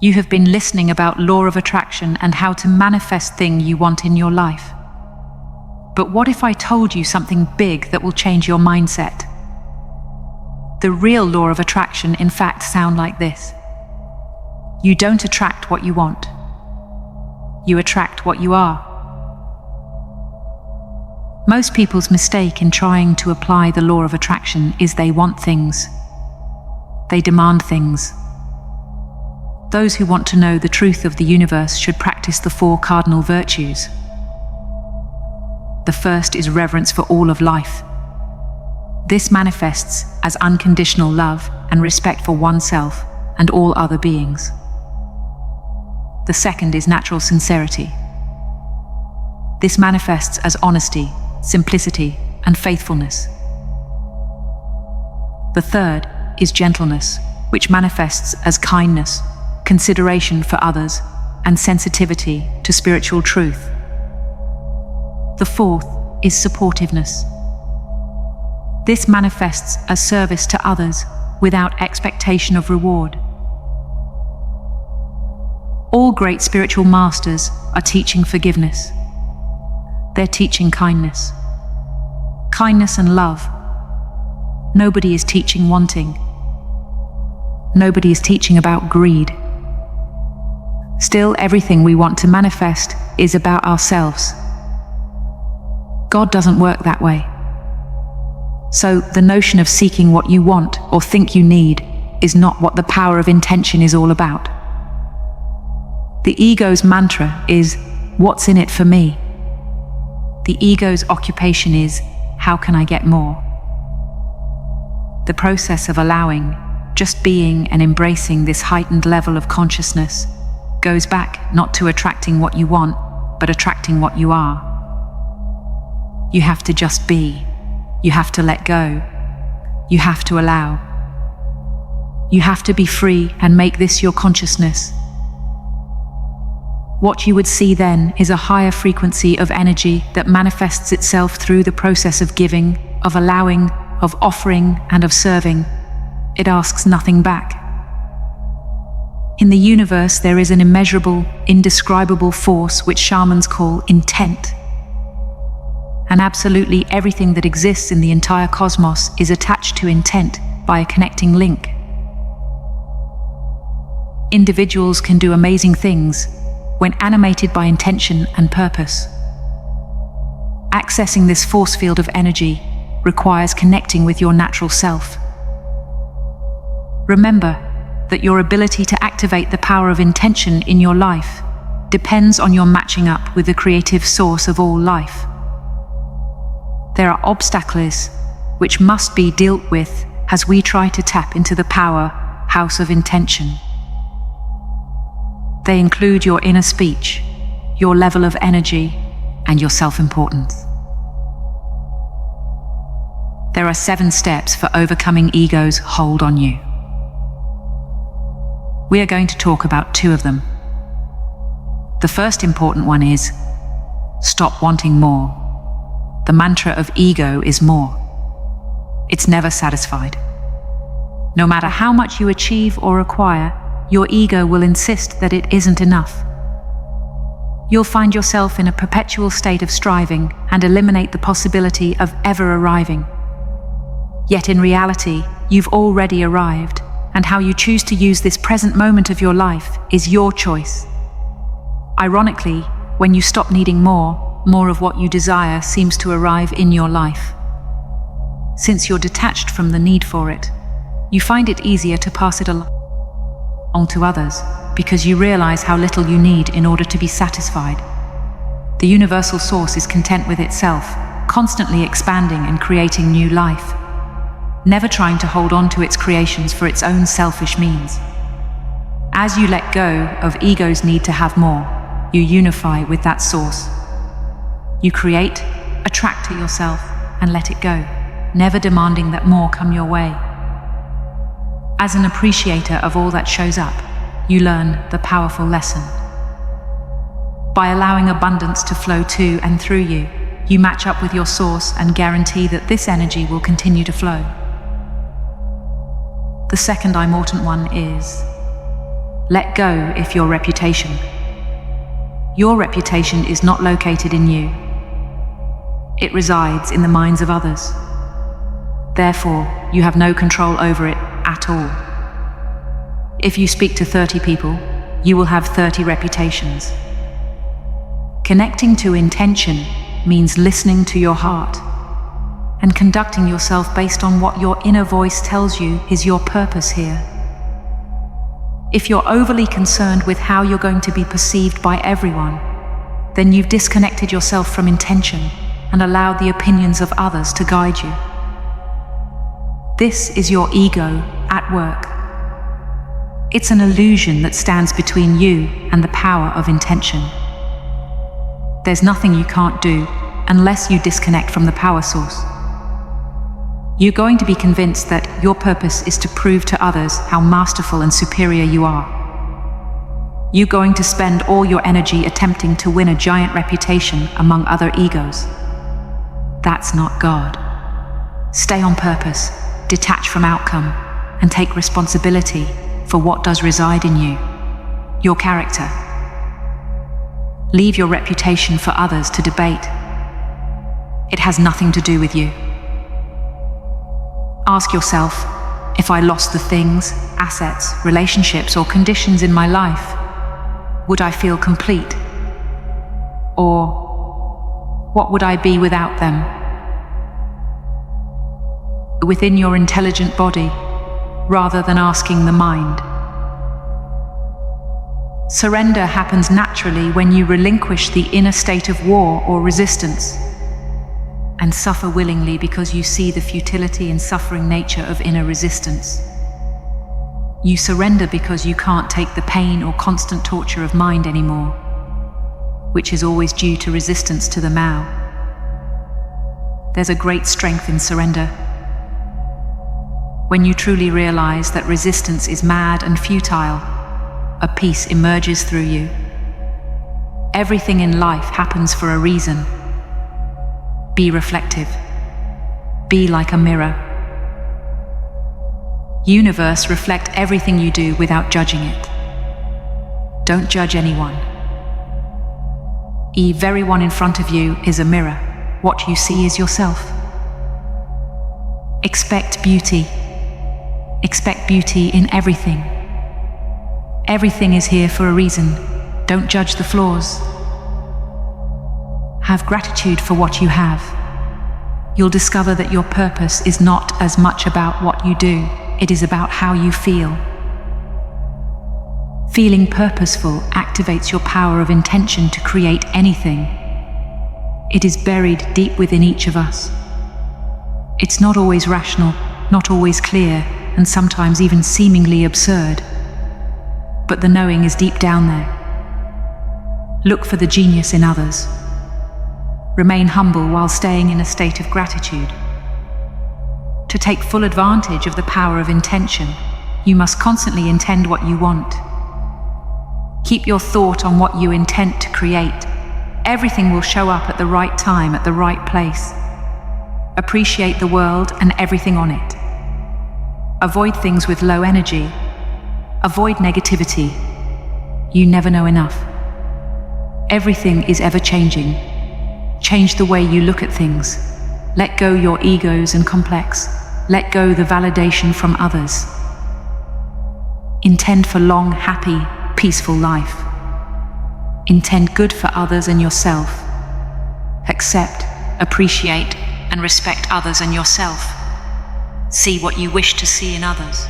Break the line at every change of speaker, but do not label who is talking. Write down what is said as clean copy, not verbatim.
You have been listening about law of attraction and how to manifest thing you want in your life. But what if I told you something big that will change your mindset? The real law of attraction, in fact, sound like this. You don't attract what you want. You attract what you are. Most people's mistake in trying to apply the law of attraction is they want things. They demand things. Those who want to know the truth of the universe should practice the 4 cardinal virtues. The first is reverence for all of life. This manifests as unconditional love and respect for oneself and all other beings. The second is natural sincerity. This manifests as honesty, simplicity, and faithfulness. The third is gentleness, which manifests as kindness, consideration for others, and sensitivity to spiritual truth. The fourth is supportiveness. This manifests as service to others without expectation of reward. All great spiritual masters are teaching forgiveness. They're teaching kindness. Kindness and love. Nobody is teaching wanting. Nobody is teaching about greed. Still, everything we want to manifest is about ourselves. God doesn't work that way. So the notion of seeking what you want or think you need is not what the power of intention is all about. The ego's mantra is, what's in it for me? The ego's occupation is, how can I get more? The process of allowing, just being and embracing this heightened level of consciousness goes back not to attracting what you want, but attracting what you are. You have to just be. You have to let go. You have to allow. You have to be free and make this your consciousness. What you would see then is a higher frequency of energy that manifests itself through the process of giving, of allowing, of offering, and of serving. It asks nothing back. In the universe, there is an immeasurable, indescribable force which shamans call intent. And absolutely everything that exists in the entire cosmos is attached to intent by a connecting link. Individuals can do amazing things when animated by intention and purpose. Accessing this force field of energy requires connecting with your natural self. Remember that your ability to activate the power of intention in your life depends on your matching up with the creative source of all life. There are obstacles which must be dealt with as we try to tap into the power house of intention. They include your inner speech, your level of energy, and your self-importance. There are 7 steps for overcoming ego's hold on you. We are going to talk about 2 of them. The first important one is stop wanting more. The mantra of ego is more. It's never satisfied. No matter how much you achieve or acquire, your ego will insist that it isn't enough. You'll find yourself in a perpetual state of striving and eliminate the possibility of ever arriving. Yet in reality, you've already arrived, and how you choose to use this present moment of your life is your choice. Ironically, when you stop needing more of what you desire seems to arrive in your life. Since you're detached from the need for it, you find it easier to pass it on to others because you realize how little you need in order to be satisfied. The universal source is content with itself, constantly expanding and creating new life, never trying to hold on to its creations for its own selfish means. As you let go of ego's need to have more, you unify with that source. You create, attract to yourself, and let it go, never demanding that more come your way. As an appreciator of all that shows up, you learn the powerful lesson. By allowing abundance to flow to and through you, you match up with your source and guarantee that this energy will continue to flow. The second important one is Let go if your reputation. Your reputation is not located in you. It resides in the minds of others. Therefore, you have no control over it at all. If you speak to 30 people, you will have 30 reputations. Connecting to intention means listening to your heart and conducting yourself based on what your inner voice tells you is your purpose here. If you're overly concerned with how you're going to be perceived by everyone, then you've disconnected yourself from intention and allowed the opinions of others to guide you. This is your ego at work. It's an illusion that stands between you and the power of intention. There's nothing you can't do unless you disconnect from the power source. You're going to be convinced that your purpose is to prove to others how masterful and superior you are. You're going to spend all your energy attempting to win a giant reputation among other egos. That's not God. Stay on purpose, detach from outcome, and take responsibility for what does reside in you, your character. Leave your reputation for others to debate. It has nothing to do with you. Ask yourself, if I lost the things, assets, relationships, or conditions in my life, would I feel complete? Or what would I be without them? Within your intelligent body, rather than asking the mind. Surrender happens naturally when you relinquish the inner state of war or resistance, and suffer willingly because you see the futility and suffering nature of inner resistance. You surrender because you can't take the pain or constant torture of mind anymore, which is always due to resistance to the Mao. There's a great strength in surrender. When you truly realize that resistance is mad and futile, a peace emerges through you. Everything in life happens for a reason. Be reflective. Be like a mirror. Universe, reflect everything you do without judging it. Don't judge anyone. Everyone in front of you is a mirror. What you see is yourself. Expect beauty. Expect beauty in everything. Everything is here for a reason. Don't judge the flaws. Have gratitude for what you have. You'll discover that your purpose is not as much about what you do, it is about how you feel. Feeling purposeful activates your power of intention to create anything. It is buried deep within each of us. It's not always rational, not always clear, and sometimes even seemingly absurd. But the knowing is deep down there. Look for the genius in others. Remain humble while staying in a state of gratitude. To take full advantage of the power of intention, you must constantly intend what you want. Keep your thought on what you intend to create. Everything will show up at the right time, at the right place. Appreciate the world and everything on it. Avoid things with low energy. Avoid negativity. You never know enough. Everything is ever changing. Change the way you look at things. Let go your egos and complex. Let go the validation from others. Intend for long, happy, peaceful life. Intend good for others and yourself. Accept, appreciate, and respect others and yourself. See what you wish to see in others.